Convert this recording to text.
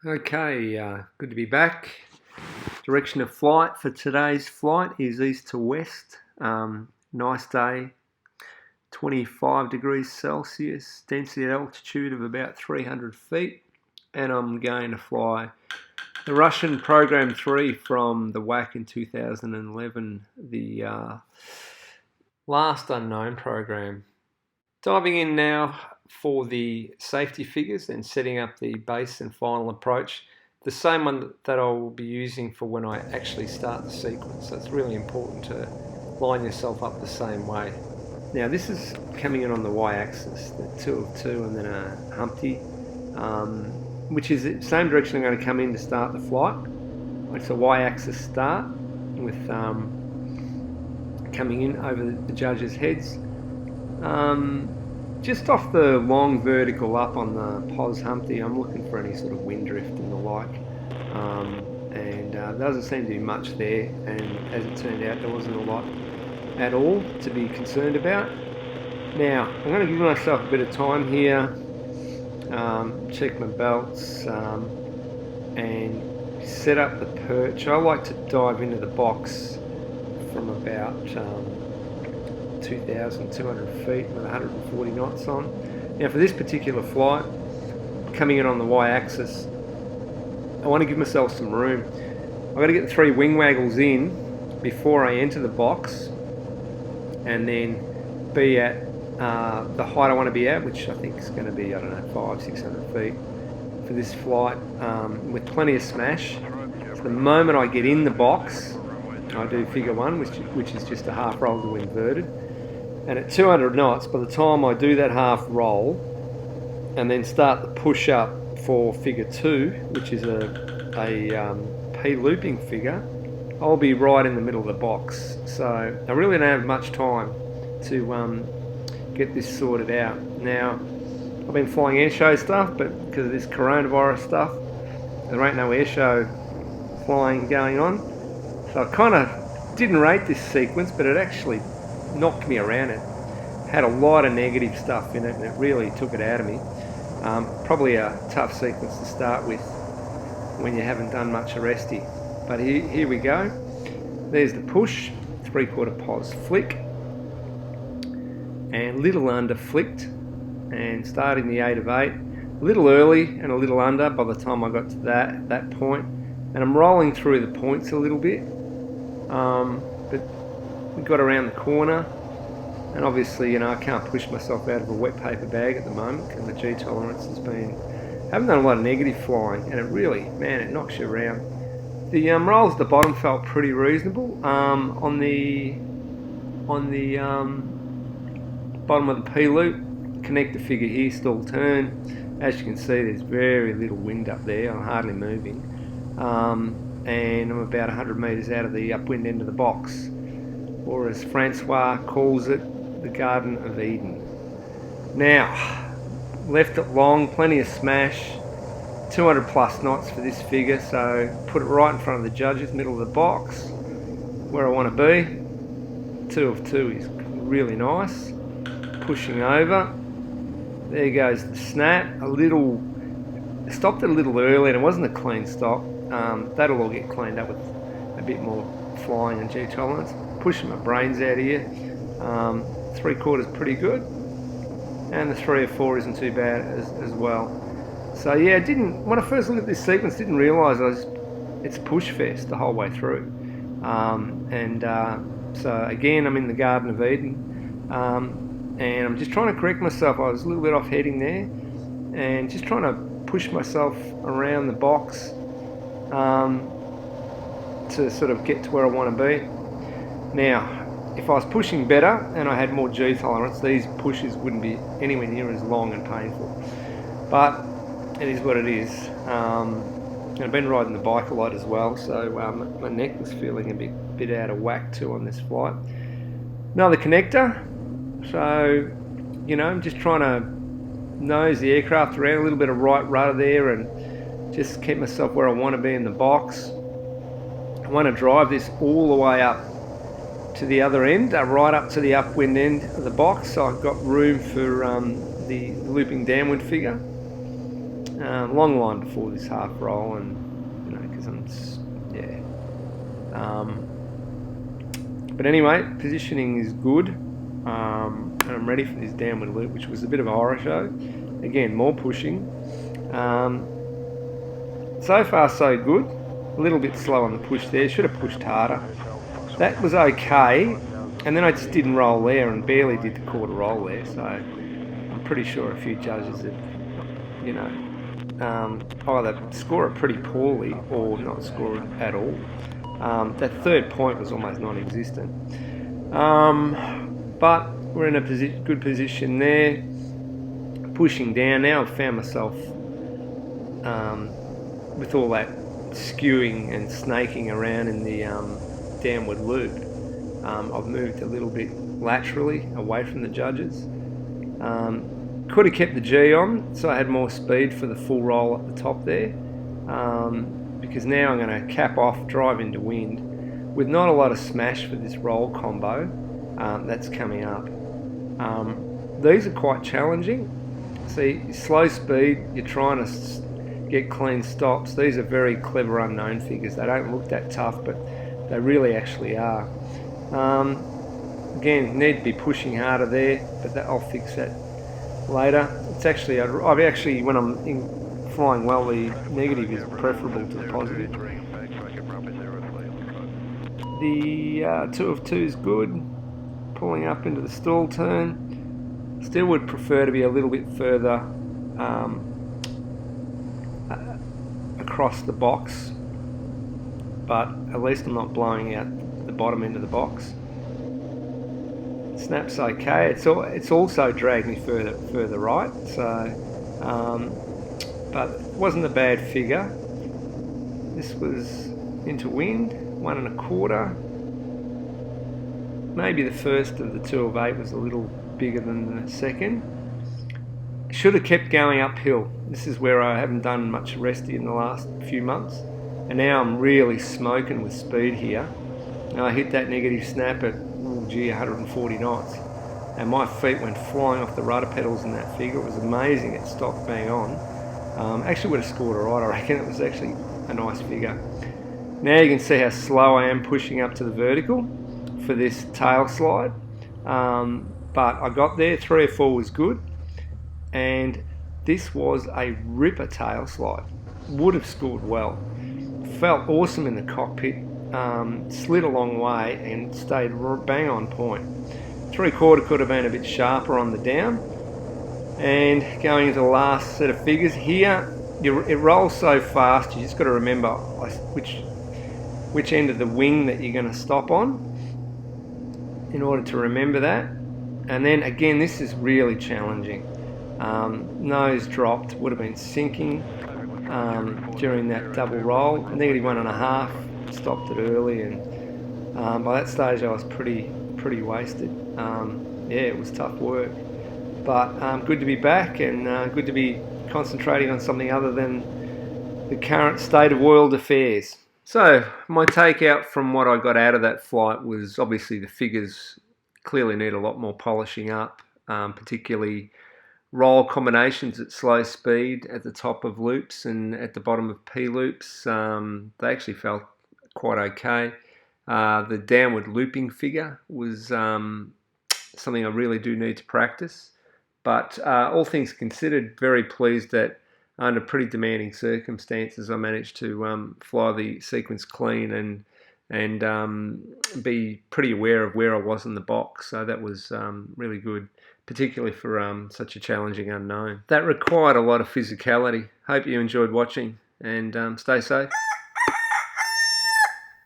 Okay, good to be back. Direction of flight for today's flight is east to west. Nice day, 25 degrees Celsius, density at altitude of about 300 feet, and I'm going to fly the Russian Program 3 from the WAC in 2011, the last unknown program. Diving in now for the safety figures and setting up the base and final approach, the same one that I will be using for when I actually start the sequence. So it's really important to line yourself up the same way. Now this is coming in on the y-axis, the 2 of 2 and then a Humpty, which is the same direction I'm going to come in to start the flight. It's a y-axis start with coming in over the judges' heads. Just off the long vertical up on the POS Humpty, I'm looking for any sort of wind drift and the like, and there doesn't seem to be much there, and as it turned out there wasn't a lot at all to be concerned about. Now I'm going to give myself a bit of time here, check my belts, and set up the perch. I like to dive into the box from about 2,200 feet with 140 knots on. Now for this particular flight, coming in on the y-axis, I want to give myself some room. I've got to get the 3 wing waggles in before I enter the box, and then be at the height I want to be at, which I think is going to be, I don't know, 500-600 feet for this flight, with plenty of smash. So the moment I get in the box, I do figure 1, which is just a half roll to inverted. And at 200 knots, by the time I do that half roll and then start the push up for figure 2, which is a P looping figure, I'll be right in the middle of the box. So I really don't have much time to get this sorted out. Now, I've been flying airshow stuff, but because of this coronavirus stuff, there ain't no airshow flying going on. So I kind of didn't rate this sequence, but it actually knocked me around. It had a lot of negative stuff in it, and it really took it out of me. Probably a tough sequence to start with when you haven't done much ARESTI. But here we go. There's the push, 3/4 POS flick, and little under flicked, and starting the 8 of 8, a little early and a little under by the time I got to that point, and I'm rolling through the points a little bit, but we got around the corner, and obviously, I can't push myself out of a wet paper bag at the moment because the G tolerance has been, haven't done a lot of negative flying, and it really, man, it knocks you around. The rolls at the bottom felt pretty reasonable. On the bottom of the P loop, connect the figure here, stall turn. As you can see, there's very little wind up there. I'm hardly moving, and I'm about 100 metres out of the upwind end of the box, or as Francois calls it, the Garden of Eden. Now, left it long, plenty of smash, 200 plus knots for this figure, so put it right in front of the judges, middle of the box, where I want to be. 2 of 2 is really nice. Pushing over, there goes the snap. Stopped it a little early, and it wasn't a clean stop. That'll all get cleaned up with a bit more flying and G tolerance. Pushing my brains out here. 3/4 pretty good, and the 3 of 4 isn't too bad as well. So yeah, when I first looked at this sequence, didn't realise it's push fest the whole way through. So again, I'm in the Garden of Eden, and I'm just trying to correct myself. I was a little bit off heading there, and just trying to push myself around the box to sort of get to where I want to be. Now, if I was pushing better and I had more G tolerance, these pushes wouldn't be anywhere near as long and painful. But it is what it is. And I've been riding the bike a lot as well, so my neck was feeling a bit out of whack too on this flight. Another connector. So, I'm just trying to nose the aircraft around, a little bit of right rudder there, and just keep myself where I want to be in the box. I want to drive this all the way up to the other end, right up to the upwind end of the box, so I've got room for the looping downward figure. long line before this half roll, and you know, because but anyway, positioning is good, and I'm ready for this downward loop, which was a bit of a horror show. Again, more pushing. So far so good. A little bit slow on the push there. Should have pushed harder. That was okay, and then I just didn't roll there and barely did the quarter roll there. So I'm pretty sure a few judges have, you know, either score it pretty poorly or not score it at all. That third point was almost non-existent. But we're in a good position there. Pushing down now, I've found myself with all that skewing and snaking around in the downward loop. I've moved a little bit laterally away from the judges. Could have kept the G on, so I had more speed for the full roll at the top there, because now I'm going to cap off, drive into wind with not a lot of smash for this roll combo that's coming up. These are quite challenging. See, slow speed, you're trying to get clean stops. These are very clever unknown figures. They don't look that tough, but they really actually are. Again, need to be pushing harder there, but I'll fix that later. It's actually, I've actually, when I'm flying well, the negative is preferable to the positive. The 2 of 2 is good. Pulling up into the stall turn. Still would prefer to be a little bit further across the box, but at least I'm not blowing out the bottom end of the box. Snap's okay. It's also dragged me further right, so but it wasn't a bad figure. This was into wind, 1 1/4. Maybe the first of the 2 of 8 was a little bigger than the second. Should have kept going uphill. This is where I haven't done much ARESTI in the last few months, and now I'm really smoking with speed here. Now I hit that negative snap at 140 knots, and my feet went flying off the rudder pedals in that figure. It was amazing. It stopped bang on. Actually would have scored alright, I reckon. It was actually a nice figure. Now you can see how slow I am pushing up to the vertical for this tail slide, but I got there. 3 or 4 was good, and this was a ripper tail slide. Would have scored well. Felt awesome in the cockpit, slid a long way and stayed bang on point. 3/4 could have been a bit sharper on the down. And going into the last set of figures here, it rolls so fast, you just got to remember which end of the wing that you're going to stop on in order to remember that. And then again, this is really challenging. Nose dropped, would have been sinking during that double roll. Negative 1.5, stopped it early, and by that stage I was pretty wasted. Yeah, it was tough work, but good to be back, and good to be concentrating on something other than the current state of world affairs. So my takeout from what I got out of that flight was obviously the figures clearly need a lot more polishing up, particularly roll combinations at slow speed at the top of loops and at the bottom of P loops. They actually felt quite okay. The downward looping figure was something I really do need to practice, but all things considered, very pleased that under pretty demanding circumstances I managed to fly the sequence clean and be pretty aware of where I was in the box. So that was really good, particularly for such a challenging unknown. That required a lot of physicality. Hope you enjoyed watching, and stay safe.